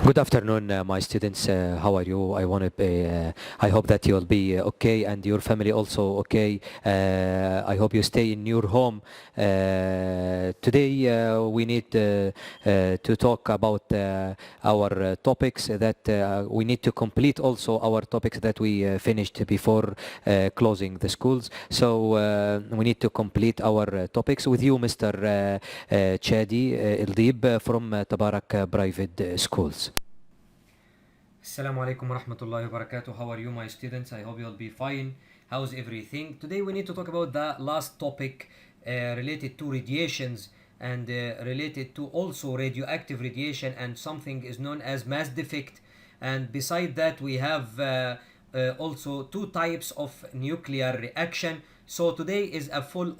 Good afternoon, my students. How are you? I hope that you'll be okay and your family also okay. I hope you stay in your home. Today we need to talk about our topics that we need to complete also our topics that we finished before closing the schools. So we need to complete our topics with you, Mr. Chadi Eldib from Tabarak Private Schools. Assalamu alaikum wa rahmatullahi wa barakatuh. How are you, my students? I hope you'll be fine. How's everything? Today we need to talk about the last topic related to radiations and related to also radioactive radiation, and something is known as mass defect. And beside that, we have also two types of nuclear reaction. So today is a full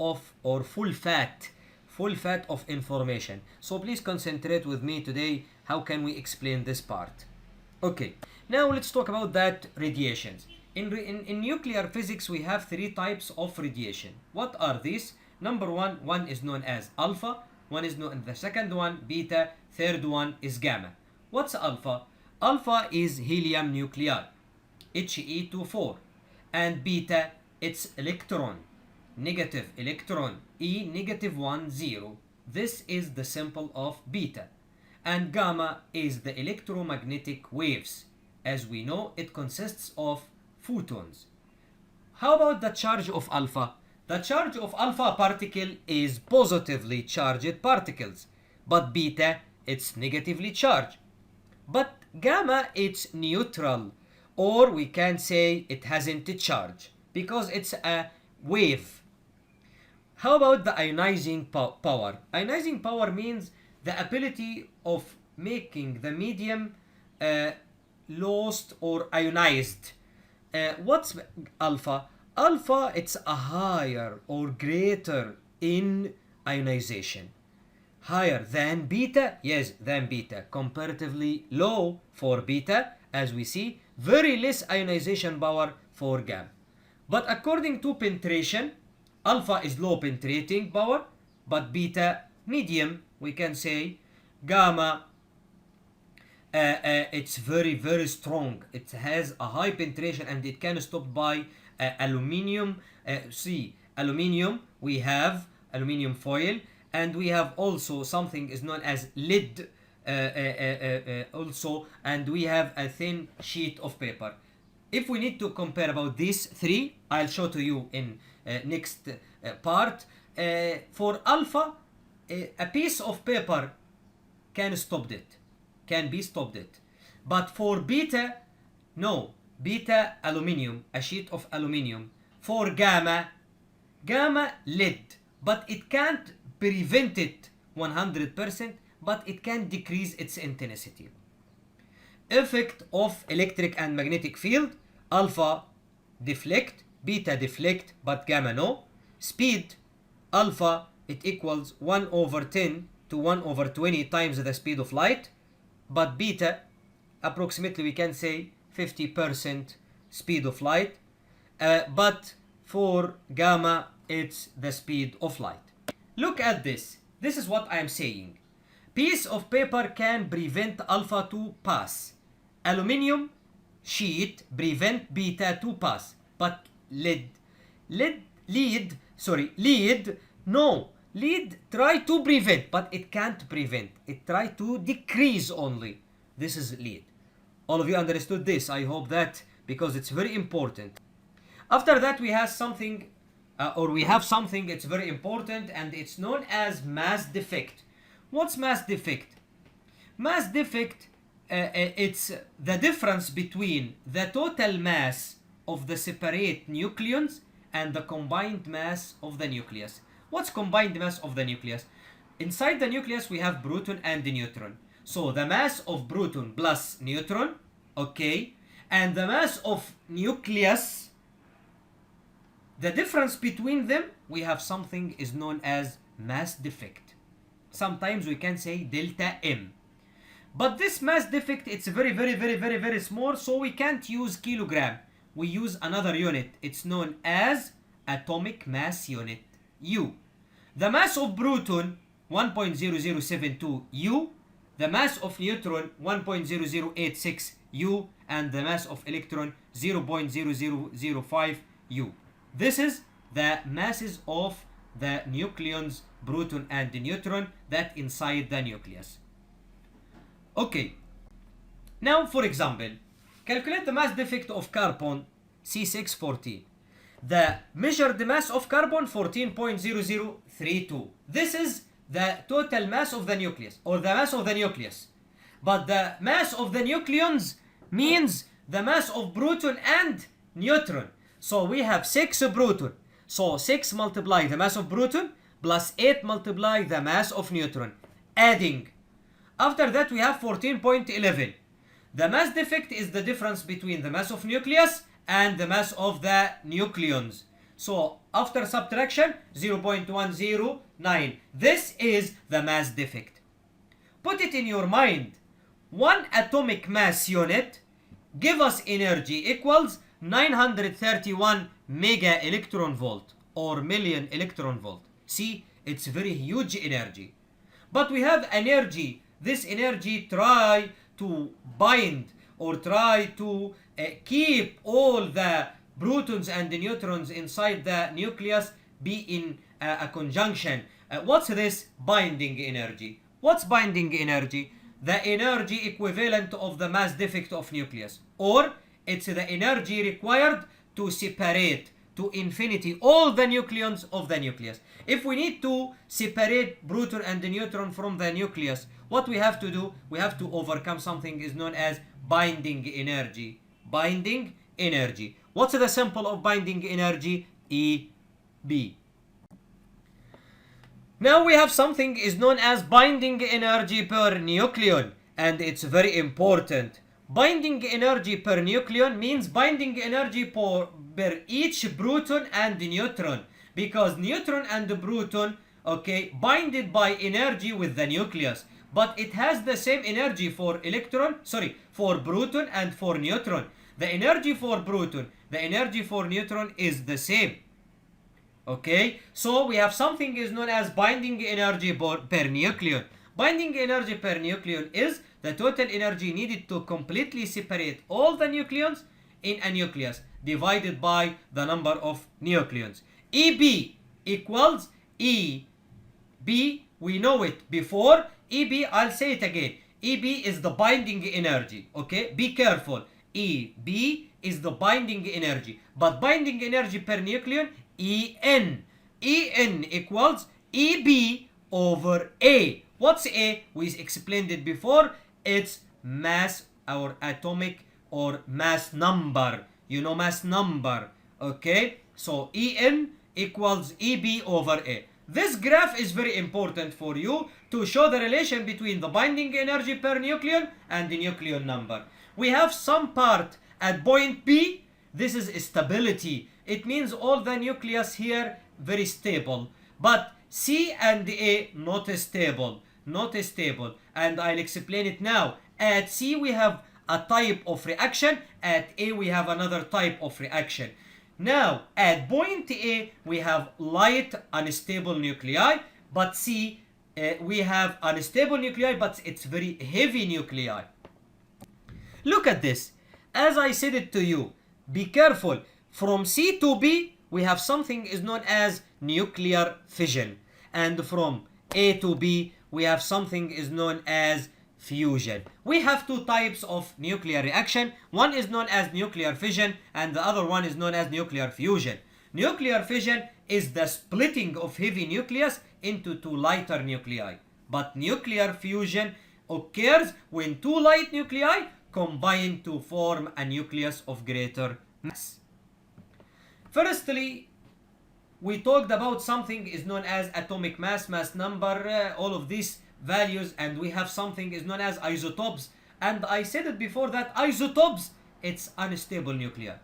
fat of information. So please concentrate with me today. How can we explain this part? Okay, now let's talk about that radiations. In nuclear physics, we have three types of radiation. What are these? Number one is known as alpha, one is known, the second one beta, third one is gamma. What's alpha? Alpha is helium nuclei, He24, and beta, it's electron, negative electron, E negative 1, 0. This is the symbol of beta. And gamma is the electromagnetic waves. As we know, it consists of photons. How about the charge of alpha? The charge of alpha particle is positively charged particles, but beta, it's negatively charged. But gamma, it's neutral, or we can say it hasn't a charge because it's a wave. How about the ionizing power? Ionizing power means the ability of making the medium lost or ionized. What's alpha? Alpha, it's a higher or greater in ionization. Higher than beta? Yes, than beta. Comparatively low for beta, as we see. Very less ionization power for gamma. But according to penetration, alpha is low penetrating power, but beta medium, we can say. Gamma, it's very strong. It has a high penetration and it can stop by aluminium. Aluminium, we have aluminium foil, and we have also something is known as lead also, and we have a thin sheet of paper. If we need to compare about these three, I'll show to you in next part. For alpha, a piece of paper can be stopped it. But for beta, no. Beta, aluminium, a sheet of aluminium. For gamma, lead. But it can't prevent it 100%, but it can decrease its intensity. Effect of electric and magnetic field: alpha deflect, beta deflect, but gamma no. Speed: alpha, it equals 1 over 10 to 1 over 20 times the speed of light, but beta, approximately we can say 50% speed of light, but for gamma, it's the speed of light. Look at this. This is what I am saying. Piece of paper can prevent alpha to pass. Aluminium sheet prevent beta to pass. But lead, no. Lead try to prevent, but it can't prevent. It try to decrease only. This is lead. All of you understood this? I hope that, because it's very important. After that, we have something, it's very important, and it's known as mass defect. What's mass defect? Mass defect, it's the difference between the total mass of the separate nucleons and the combined mass of the nucleus. What's combined mass of the nucleus? Inside the nucleus we have proton and neutron. So the mass of proton plus neutron, okay, and the mass of nucleus, the difference between them, we have something is known as mass defect. Sometimes we can say delta M. But this mass defect, it's very small, so we can't use kilogram. We use another unit. It's known as atomic mass unit, U. The mass of proton, 1.0072 U, the mass of neutron 1.0086 U and the mass of electron 0.0005 U. This is the masses of the nucleons, proton and neutron, that inside the nucleus. Okay, now for example, calculate the mass defect of carbon C614. The measured mass of carbon 14.0032. This is the total mass of the nucleus, or the mass of the nucleus. But the mass of the nucleons means the mass of proton and neutron. So we have 6 proton. So 6 multiply the mass of proton plus 8 multiply the mass of neutron. Adding. After that we have 14.11. The mass defect is the difference between the mass of nucleus and the mass of the nucleons. So after subtraction 0.109. This is the mass defect. Put it in your mind. One atomic mass unit give us energy equals 931 mega electron volt or million electron volt. See, it's very huge energy. But we have energy. This energy try to bind or try to keep all the protons and the neutrons inside the nucleus be in a conjunction. What's this binding energy? What's binding energy? The energy equivalent of the mass defect of nucleus, or it's the energy required to separate to infinity all the nucleons of the nucleus. If we need to separate proton and the neutron from the nucleus, what we have to do? We have to overcome something is known as binding energy. Binding energy. What's the symbol of binding energy? EB. Now we have something is known as binding energy per nucleon, and it's very important. Binding energy per nucleon means binding energy per each proton and neutron, because neutron and proton, okay, binded by energy with the nucleus, but it has the same energy for for proton and for neutron. The energy for proton, the energy for neutron is the same. Okay, so we have something is known as binding energy per nucleon. Binding energy per nucleon is the total energy needed to completely separate all the nucleons in a nucleus divided by the number of nucleons. EB equals EB, we know it before. EB, I'll say it again. EB is the binding energy, okay? Be careful. EB is the binding energy, but binding energy per nucleon, En. En equals EB over A. What's A? We explained it before. It's mass or atomic or mass number. You know mass number. Okay? So En equals EB over A. This graph is very important for you to show the relation between the binding energy per nucleon and the nucleon number. We have some part at point B. This is stability. It means all the nucleus here very stable. But C and A not stable. Not stable. And I'll explain it now. At C we have a type of reaction. At A we have another type of reaction. Now at point A we have light unstable nuclei. But C we have unstable nuclei, but it's very heavy nuclei. Look at this. As I said it to you, be careful. From C to B, we have something is known as nuclear fission. And from A to B, we have something is known as fusion. We have two types of nuclear reaction. One is known as nuclear fission, and the other one is known as nuclear fusion. Nuclear fission is the splitting of heavy nucleus into two lighter nuclei. But nuclear fusion occurs when two light nuclei combine to form a nucleus of greater mass. Firstly, we talked about something is known as atomic mass, mass number, all of these values, and we have something is known as isotopes. And I said it before that isotopes, it's unstable nuclei.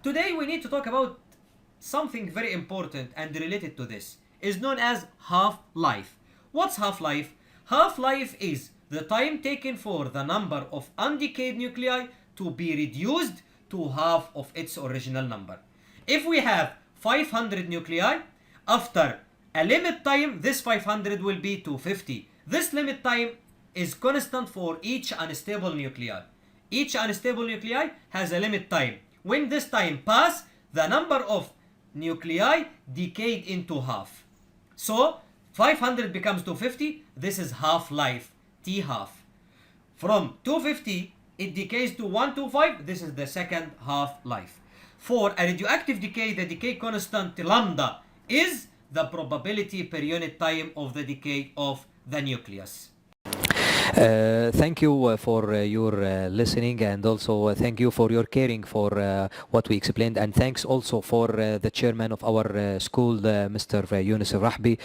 Today we need to talk about something very important and related to this, is known as half-life. What's half-life? Half-life is the time taken for the number of undecayed nuclei to be reduced to half of its original number. If we have 500 nuclei, after a limit time, this 500 will be 250. This limit time is constant for each unstable nuclei. Each unstable nuclei has a limit time. When this time pass, the number of nuclei decayed into half. So 500 becomes 250. This is half-life, T half. From 250, it decays to 125. This is the second half-life. For a radioactive decay, the decay constant lambda is the probability per unit time of the decay of the nucleus. Thank you for your listening, and also thank you for your caring for what we explained, and thanks also for the chairman of our school, Mr. Yunus Rahbi,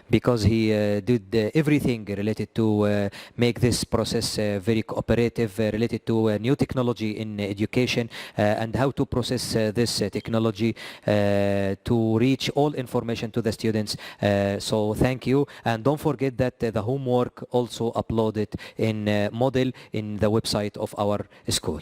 because he did everything related to make this process very cooperative, related to new technology in education and how to process this technology to reach all information to the students. So thank you, and don't forget that the homework also uploaded in Moodle in the website of our school.